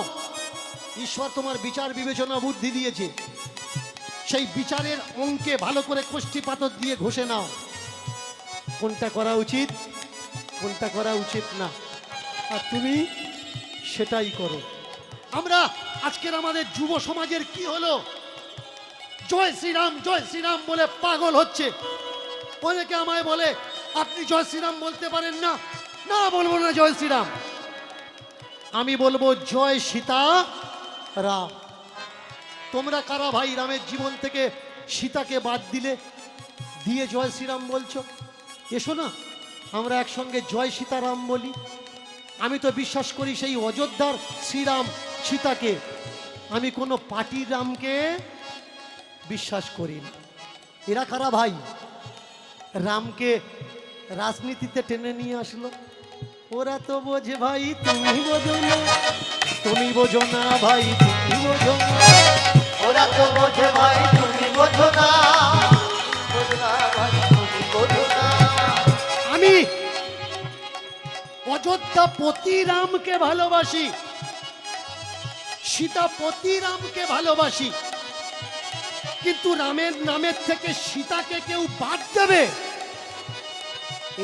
A: ঈশ্বর তোমার বিচার বিবেচনা বুদ্ধি দিয়েছে, সেই বিচারের অঙ্কে ভালো করে কষ্টি পাথর দিয়ে ঘষে নাও, কোনটা করা উচিত, কোনটা করা উচিত না, আর তুমি সেটাই করো। আমরা আজকের আমাদের যুব সমাজের কি হলো? জয় শ্রীরাম বলে পাগল হচ্ছে। অনেকে আমায় বলে, আপনি জয় শ্রীরাম বলতে পারেন না। না, বলবো না জয় শ্রীরাম, আমি বলবো জয় সীতা রাম। তোমরা কারা ভাই রামের জীবন থেকে সীতাকে বাদ দিলে, দিয়ে জয় শ্রীরাম বলছো? এসো না, আমরা একসঙ্গে জয় সীতারাম বলি। আমি তো বিশ্বাস করি সেই অযোধ্যার শ্রীরাম সীতাকে, আমি কোনো পার্টির রামকে বিশ্বাস করি না। এরা কারা ভাই? রামকে রাজনীতিতে টেনে নিয়ে আসলো। ওরা তো বোঝে ভাই, তুমি বোঝো না, তুমি বোঝো না ভাই, তুমি বোঝো না।
B: ওরা তো বোঝে ভাই, তুমি বোঝো না, বোঝো না ভাই, তুমি বোঝো না।
A: আমি অযোধ্যাপতি রামকে ভালোবাসি, সীতাপতি রামকে ভালোবাসি, কিন্তু রামের নামের থেকে সীতাকে কেউ বাদ দেবে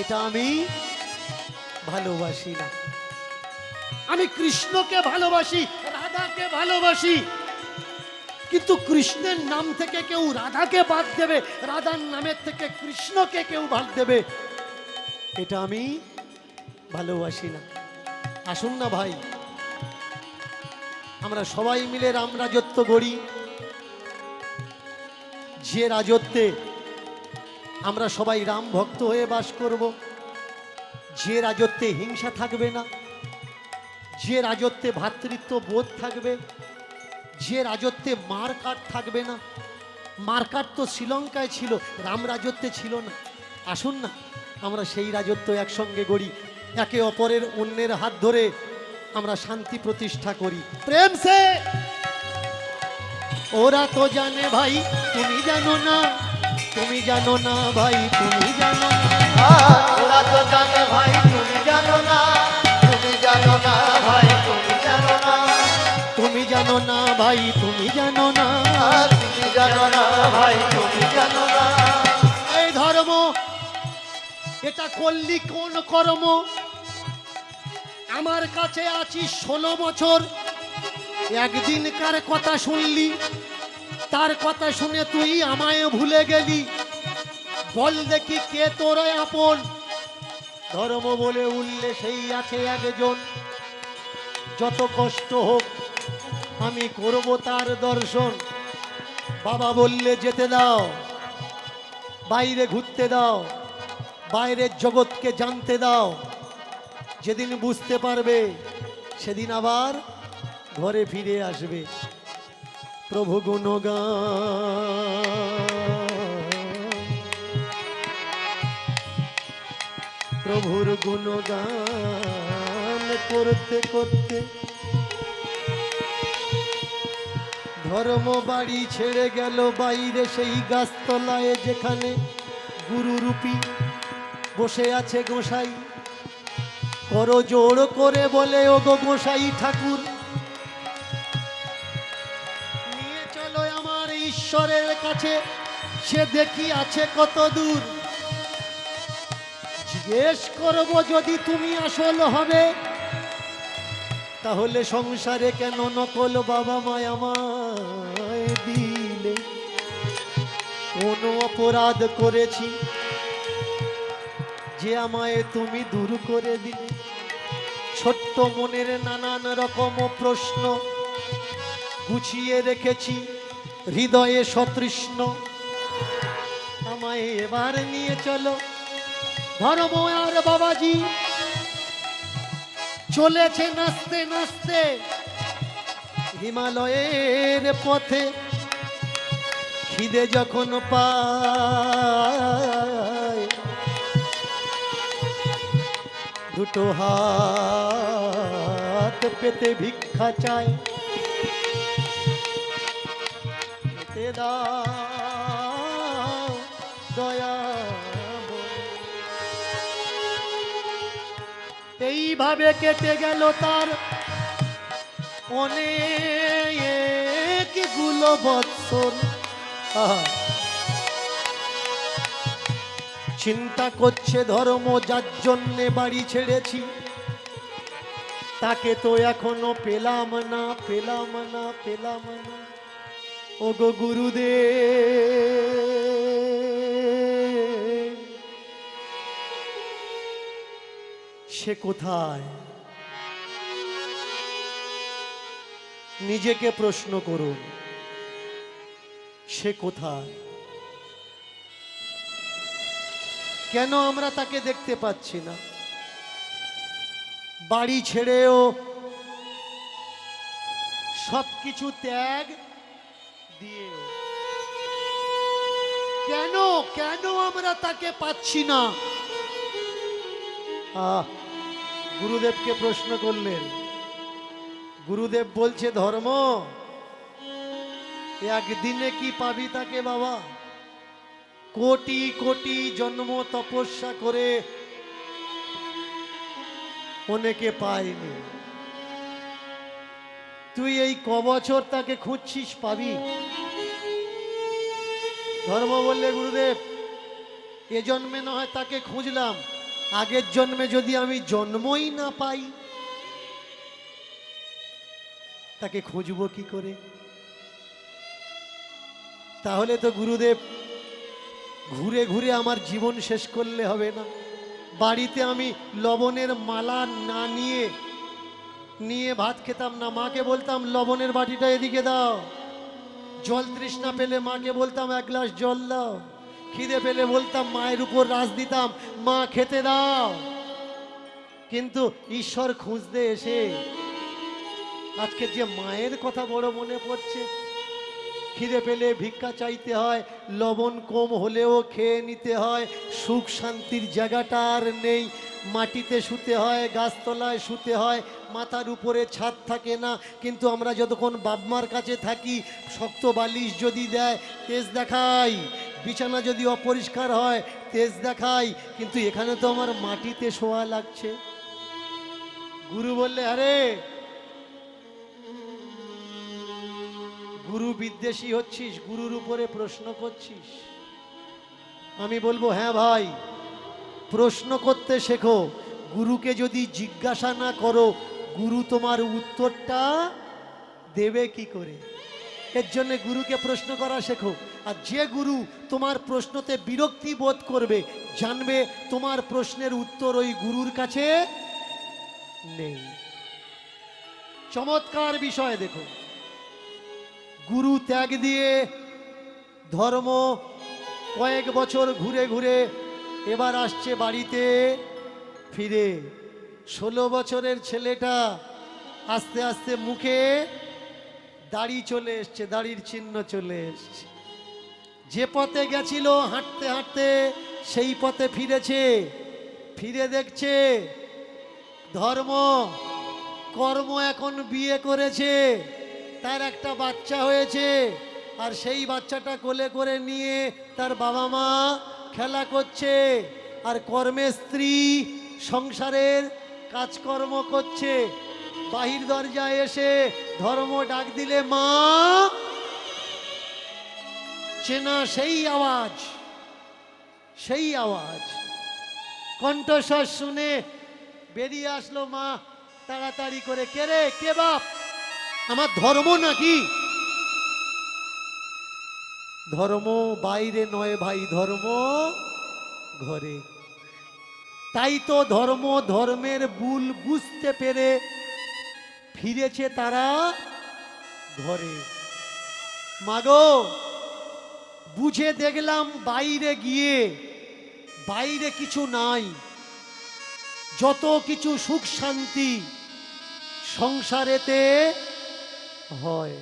A: এটা আমি ভালোবাসি না। আমি কৃষ্ণকে ভালোবাসি, রাধাকে ভালোবাসি, কিন্তু কৃষ্ণের নাম থেকে কেউ রাধাকে বাদ দেবে, রাধার নামের থেকে কৃষ্ণকে কেউ বাদ দেবে, এটা আমি ভালোবাসি না। আসুন না ভাই, আমরা সবাই মিলে রাম রাজত্ব গড়ি, যে রাজত্বে আমরা সবাই রাম ভক্ত হয়ে বাস করব, যে রাজত্বে হিংসা থাকবে না, যে রাজত্বে ভ্রাতৃত্ব বোধ থাকবে, যে রাজত্বে মারকাট থাকবে না। মারকাট তো শ্রীলঙ্কায় ছিল, রাম রাজত্বে ছিল না। আসুন না আমরা সেই রাজত্ব একসঙ্গে গড়ি, একে অপরের অন্যের হাত ধরে আমরা শান্তি প্রতিষ্ঠা করি প্রেম সে। ওরা তো জানে ভাই, তুমি জানো না, তুমি জানো না ভাই, তুমি জানো না।
B: ওরা তো জানে ভাই তুমি জানো না, তুমি জানো না ভাই তুমি জানো না,
A: তুমি জানো না ভাই, তুমি জানো না।
B: তুমি জানো না ভাই তুমি জানো না।
A: এই ধর্ম এটা করলি কোন কর্ম? আমার কাছে আছিস 16 বছর, একদিনকার কথা শুনলি, তার কথা শুনে তুই আমায় ভুলে গেলি। বল দেখি কে তোর আপন? ধর্ম বলে উঠলে সেই আছে একজন, যত কষ্ট হোক আমি করব তার দর্শন। বাবা বললে যেতে দাও, বাইরে ঘুরতে দাও, বাইরের জগৎকে জানতে দাও। যেদিন বুঝতে পারবে সেদিন আবার ঘরে ফিরে আসবে। প্রভু গুণগান, প্রভুর গুণগান করতে করতে ধর্ম বাড়ি ছেড়ে গেল বাইরে সেই গাছতলায়, যেখানে গুরুরূপী বসে আছে গোসাই। করো জোর করে বলে, ও গো গোসাই ঠাকুর, নিয়ে চলো আমার ঈশ্বরের কাছে, সে দেখি আছে কত দূর। জিজ্ঞেস করবো যদি তুমি আসল হবে, তাহলে সংসারে কেন নকল বাবা মায় আমায় দিলে? কোন অপরাধ করেছি যে আমায় তুমি দূর করে দিলে? ছোট্ট মনের নানান রকম প্রশ্ন গুছিয়ে রেখেছি হৃদয়ে সতৃষ্ণ। আমায় এবার নিয়ে চলো। ধর্ম আর বাবাজি চলেছে নাচতে নাচতে হিমালয়ের পথে। খিদে যখন পায় দুটো হাত পেতে ভিক্ষা চায়। পেতে দাও দয়া। এইভাবে কেটে গেল তার অনেকগুলো বৎসর। চিন্তা করছে ধর্ম, যার জন্যে বাড়ি ছেড়েছি, তাকে তো এখনো পেলাম না, পেলাম না, পেলাম না। ও গো গুরুদেব, সে কোথায়? নিজেকে প্রশ্ন করুন, সে কোথায়? কেন আমরা তাকে দেখতে পাচ্ছি না? বাড়ি ছেড়েও সবকিছু ত্যাগ দিয়েও কেন কেন আমরা তাকে পাচ্ছি না? গুরুদেবকে প্রশ্ন করলেন। গুরুদেব বলছে, ধর্ম একদিনে কি পাবি তাকে বাবা? কোটি কোটি জন্ম তপস্যা করে অনেকে পায়নি। তুই এই কবছর তাকে খুঁজছিস, পাবি? ধর্ম বললে, গুরুদেব এ জন্মে না হয় তাকে খুঁজলাম, আগের জন্মে যদি আমি জন্মই না পাই তাকে খুঁজবো কি করে? তাহলে তো গুরুদেব ঘুরে ঘুরে আমার জীবন শেষ করলে হবে না। বাড়িতে আমি লবণের মালা না নিয়ে নিয়ে ভাত খেতাম না, মাকে বলতাম লবণের বাটিটা এদিকে দাও। জল তৃষ্ণা পেলে মাকে বলতাম এক গ্লাস জল দাও। খিদে পেলে বলতাম মায়ের উপর রাজ দিতাম, মা খেতে দাও। কিন্তু ঈশ্বর খুঁজতে এসে আজকে যে মায়ের কথা বড় মনে পড়ছে। খিদে পেলে ভিক্ষা চাইতে হয়, লবণ কম হলেও খেয়ে নিতে হয়। সুখ শান্তির জায়গাটা আর নেই, মাটিতে শুতে হয়, গাছতলায় শুতে হয়, মাথার উপরে ছাদ থাকে না। কিন্তু আমরা যতক্ষণ বাপমার কাছে থাকি, শক্ত বালিশ যদি দেয় তেজ দেখাই, বিছানা যদি অপরিষ্কার হয় তেজ দেখাই। কিন্তু এখানে তো আমার মাটিতে শোয়া লাগছে। গুরু বললে, আরে গুরু বিদ্বেষী হচ্ছিস, গুরুর উপরে প্রশ্ন করছিস? আমি বলবো, হ্যাঁ ভাই, প্রশ্ন করতে শেখো। গুরুকে যদি জিজ্ঞাসা না করো, গুরু তোমার উত্তরটা দেবে কি করে? এর জন্য গুরুকে প্রশ্ন করা শেখো। আর যে গুরু তোমার প্রশ্নতে বিরক্তি বোধ করবে, জানবে তোমার প্রশ্নের উত্তর ওই গুরুর কাছে নেই। চমৎকার বিষয় দেখো, গুরু ত্যাগ দিয়ে ধর্ম কয়েক বছর ঘুরে ঘুরে এবার আসছে বাড়িতে ফিরে। 16 বছরের ছেলেটা আস্তে আস্তে মুখে দাড়ি চলে এসছে, দাড়ির চিহ্ন চলে এসছে। যে পথে গেছিল হাঁটতে হাঁটতে সেই পথে ফিরেছে। ফিরে দেখছে ধর্ম কর্ম এখন বিয়ে করেছে, তার একটা বাচ্চা হয়েছে। আর সেই বাচ্চাটা কোলে করে নিয়ে তার বাবা মা খেলা করছে। আর কর্মের স্ত্রী সংসারের কাজকর্ম করছে। বাহির দরজায় এসে ধর্ম ডাক দিলে মা, চেনা সেই আওয়াজ, সেই আওয়াজ। কণ্ঠস্বর শুনে বেরিয়ে আসলো মা তাড়াতাড়ি করে, কে রে, কে বাপ? আমার ধর্ম নাকি? ধর্ম বাইরে নয় ভাই, ধর্ম ঘরে। তাই তো ধর্ম ধর্মের ভুল বুঝতে পেরে ফিরেছে তারা ঘরে। মাগো, বুঝে দেখলাম বাইরে গিয়ে, বাইরে কিছু নাই, যত কিছু সুখ শান্তি সংসারেতে হয়।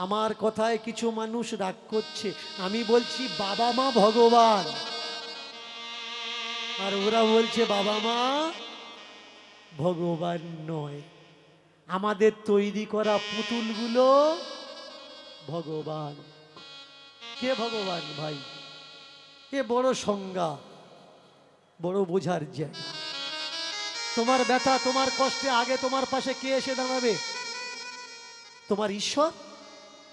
A: আমার কথায় কিছু মানুষ রাগ করছে, আমি বলছি বাবা মা ভগবান, আর ওরা বলছে বাবা মা ভগবান নয়। আমাদের তৈরি করা পুতুলগুলো ভগবান। কে ভগবান ভাই? এ বড় সংজ্ঞা, বড় বোঝার জায়গা। তোমার ব্যথা, তোমার কষ্টে আগে তোমার পাশে কে এসে দাঁড়াবে? তোমার ঈশ্বর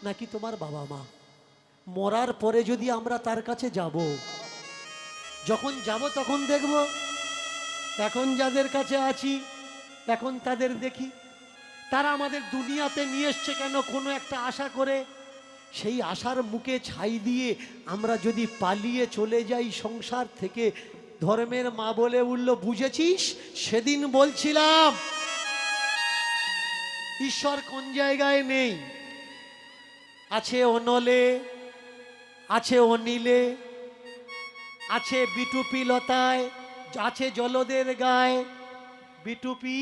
A: নাকি তোমার বাবা মা? মরার পরে যদি আমরা তার কাছে যাব, যখন যাব তখন দেখব এখন যাদের কাছে আছি এখন তাদের দেখি, তারা আমাদের দুনিয়াতে নিয়ে এসছে কেন? কোনো একটা আশা করে। সেই আশার মুখে ছাই দিয়ে আমরা যদি পালিয়ে চলে যাই সংসার থেকে, ধর্মের মা বলে উঠল, বুঝেছিস সেদিন বলছিলাম ঈশ্বর কোন জায়গায় নেই? আছে অনলে, আছে অনিলে, আছে বিটুপি লতায়, আছে জলদের গায়ে। বিটুপি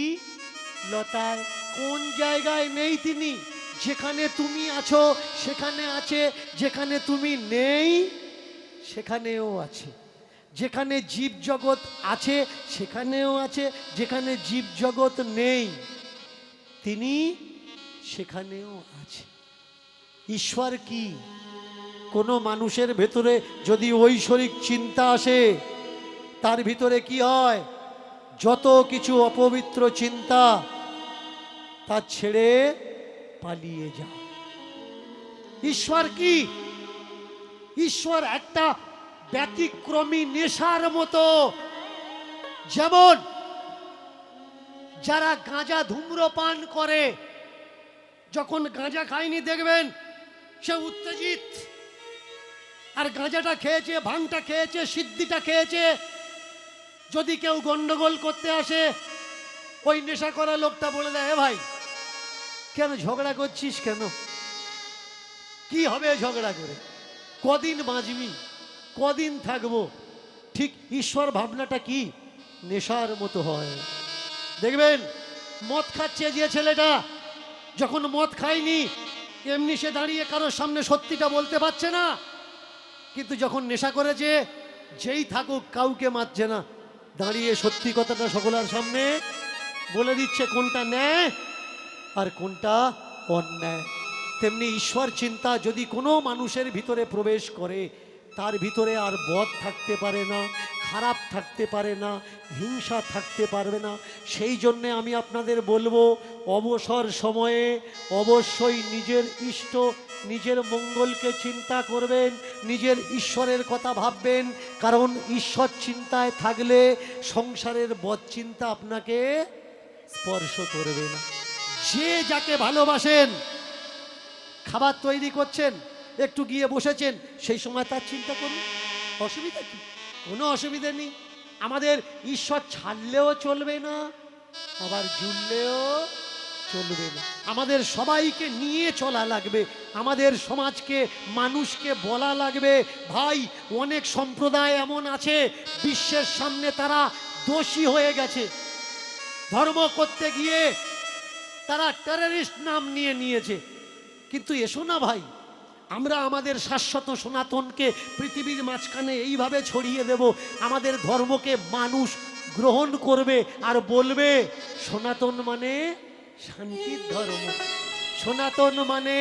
A: লতায় কোন জায়গায় নেই তিনি? যেখানে তুমি আছো সেখানে আছে, যেখানে তুমি নেই সেখানেও আছে। যেখানে জীব জগৎ আছে সেখানেও আছে, যেখানে জীব জগৎ নেই তিনি সেখানেও আছে। ঈশ্বর কি? কোনো মানুষের ভেতরে যদি ঐশ্বরিক চিন্তা আসে, তার ভিতরে কি হয়? যত কিছু অপবিত্র চিন্তা তা ছেড়ে পালিয়ে যায়। ঈশ্বর কি? ঈশ্বর একটা ব্যতিক্রমী নেশার মতো। যেমন যারা গাঁজা ধূম্রপান করে, যখন গাঁজা খায়নি দেখবেন সে উত্তেজিত, আর গাঁজাটা খেয়েছে, ভাঙটা খেয়েছে, সিদ্ধিটা খেয়েছে, যদি কেউ গন্ডগোল করতে আসে ওই নেশা করা লোকটা বলে দেয়, এ ভাই কেন ঝগড়া করছিস কেন? কি হবে ঝগড়া করে? কদিন বাঁচবি, কদিন থাকবো? ঠিক ঈশ্বর ভাবনাটা কি নেশার মতো হয়। দেখবেন মদ খাচ্ছে যে ছেলেটা, যখন মদ খায়নি এমনি সে দাঁড়িয়ে কারোর সামনে সত্যিটা বলতে পারছে না, কিন্তু যখন নেশা করেছে যেই থাকুক কাউকে মারছে না, দাঁড়িয়ে সত্যি কথাটা সকলের সামনে বলে দিচ্ছে কোনটা ন্যায় আর কোনটা অন্যায়। তেমনি ঈশ্বর চিন্তা যদি কোনো মানুষের ভিতরে প্রবেশ করে, তার ভিতরে আর বদ থাকতে পারে না, খারাপ থাকতে পারে না, হিংসা থাকতে পারবে না। সেই জন্যে আমি আপনাদের বলবো, অবসর সময়ে অবশ্যই নিজের ইষ্ট, নিজের মঙ্গলকে চিন্তা করবেন, নিজের ঈশ্বরের কথা ভাববেন। কারণ ঈশ্বর চিন্তায় থাকলে সংসারের বদ চিন্তা আপনাকে স্পর্শ করবে না। যে যাকে ভালোবাসেন, খাবার তৈরি করছেন, একটু গিয়ে বসেছেন, সেই সময় তার চিন্তা করুন, অসুবিধা কি? কোনো অসুবিধা নেই। আমাদের ঈশ্বর ছাড়লেও চলবে না, আবার জুড়লেও চলবে না। আমাদের সবাইকে নিয়ে চলা লাগবে, আমাদের সমাজকে, মানুষকে বলা লাগবে, ভাই অনেক সম্প্রদায় এমন আছে বিশ্বের সামনে তারা দোষী হয়ে গেছে, ধর্ম করতে গিয়ে তারা টেররিস্ট নাম নিয়েছে। কিন্তু এসো না ভাই, আমরা আমাদের শাশ্বত সনাতনকে পৃথিবীর মাঝখানে এইভাবে ছড়িয়ে দেব, আমাদের ধর্মকে মানুষ গ্রহণ করবে আর বলবে সনাতন মানে শান্তির ধর্ম, সনাতন মানে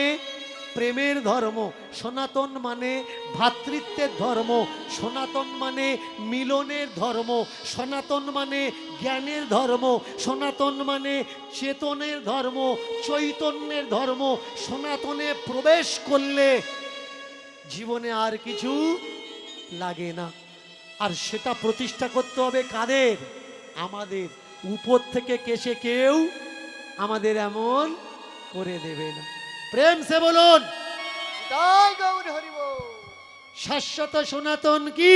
A: প্রেমের ধর্ম, সনাতন মানে ভ্রাতৃত্বের ধর্ম, সনাতন মানে মিলনের ধর্ম, সনাতন মানে জ্ঞানের ধর্ম, সনাতন মানে চেতনের ধর্ম, চৈতন্যের ধর্ম। সনাতনে প্রবেশ করলে জীবনে আর কিছু লাগে না। আর সেটা প্রতিষ্ঠা করতে হবে কাদের? আমাদের। উপর থেকে কেসে কেউ আমাদের এমন করে দেবে না। প্রেম সে বলুন
B: জয় গৌর হরি বল।
A: শাশ্বত সনাতন কি?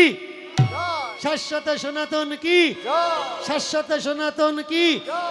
B: জয়
A: শাশ্বত সনাতন কি?
B: জয়
A: শাশ্বত সনাতন কি?
B: জয়।